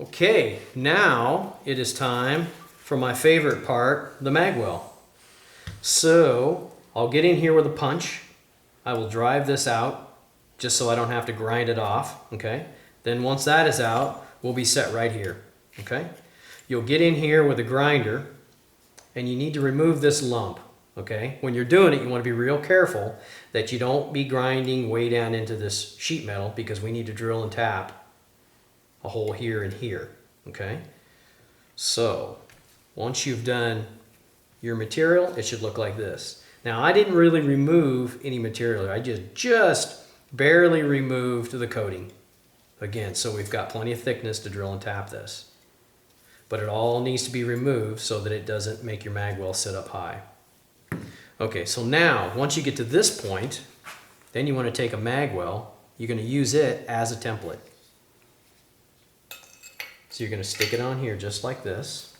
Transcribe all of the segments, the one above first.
Okay, now it is time for my favorite part, the mag well. So I'll get in here with a punch. I will drive this out just so I don't have to grind it off, okay? Then once that is out, we'll be set right here, okay? You'll get in here with a grinder and you need to remove this lump, okay? When you're doing it, you want to be real careful that you don't be grinding way down into this sheet metal because we need to drill and tap a hole here and here, okay? So once you've done your material, it should look like this. Now I didn't really remove any material. I just barely removed the coating. Again, so we've got plenty of thickness to drill and tap this. But it all needs to be removed so that it doesn't make your mag well sit up high. Okay, so now once you get to this point, then you want to take a mag well. You're going to use it as a template. So you're going to stick it on here just like this.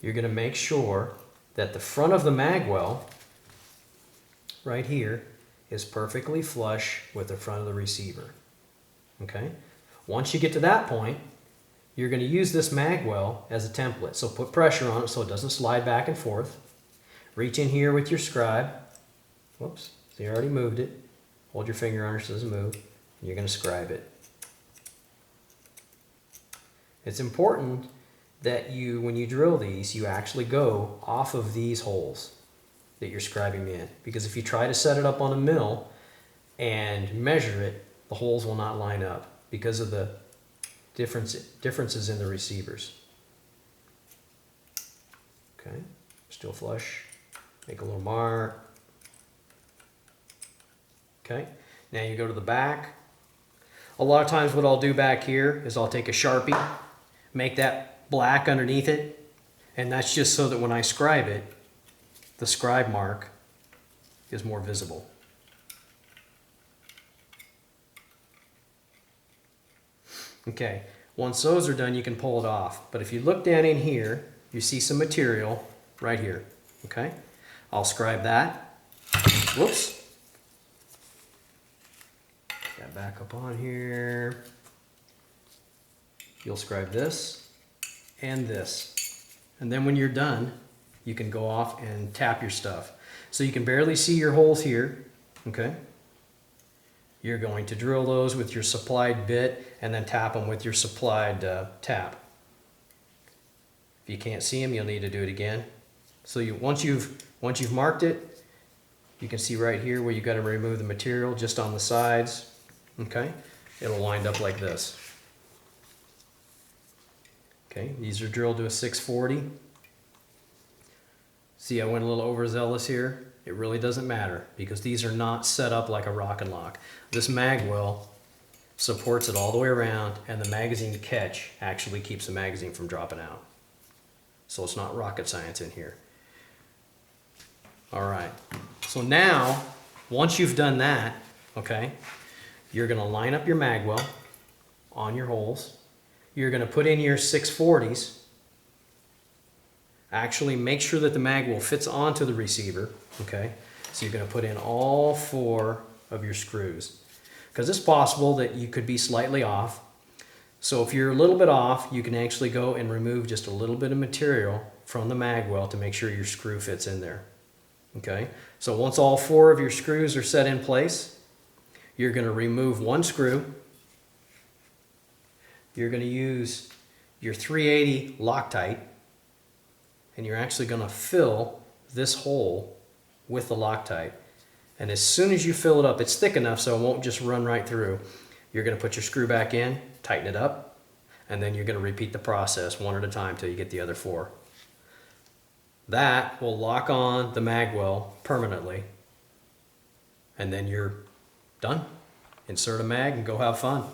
You're going to make sure that the front of the mag well right here is perfectly flush with the front of the receiver. Okay? Once you get to that point, you're going to use this mag well as a template. So put pressure on it so it doesn't slide back and forth. Reach in here with your scribe. Whoops, so you already moved it. Hold your finger on it so it doesn't move. And you're going to scribe it. It's important that when you drill these, you actually go off of these holes that you're scribing in. Because if you try to set it up on a mill and measure it, the holes will not line up because of the differences in the receivers. Okay, still flush. Make a little mark. Okay, now you go to the back. A lot of times what I'll do back here is I'll take a Sharpie, make that black underneath it, and that's just so that when I scribe it, the scribe mark is more visible. Okay, once those are done, you can pull it off. But if you look down in here, you see some material right here, okay? I'll scribe that. Whoops. Get that back up on here. You'll scribe this and this. And then when you're done, you can go off and tap your stuff. So you can barely see your holes here, okay? You're going to drill those with your supplied bit and then tap them with your supplied tap. If you can't see them, you'll need to do it again. So once you've marked it, you can see right here where you've got to remove the material just on the sides, okay? It'll wind up like this. Okay, these are drilled to a 640. See, I went a little overzealous here. It really doesn't matter because these are not set up like a rock and lock. This mag well supports it all the way around, and the magazine catch actually keeps the magazine from dropping out. So it's not rocket science in here. All right, so now, once you've done that, okay, you're gonna line up your mag well on your holes. You're going to put in your 640s. Actually make sure that the mag well fits onto the receiver, okay? So you're going to put in all 4 of your screws. Because it's possible that you could be slightly off. So if you're a little bit off, you can actually go and remove just a little bit of material from the mag well to make sure your screw fits in there. Okay? So once all 4 of your screws are set in place, you're going to remove 1 screw. You're going to use your 380 Loctite, and you're actually going to fill this hole with the Loctite. And as soon as you fill it up, it's thick enough so it won't just run right through. You're going to put your screw back in, tighten it up, and then you're going to repeat the process one at a time till you get the other 4. That will lock on the mag well permanently, and then you're done. Insert a mag and go have fun.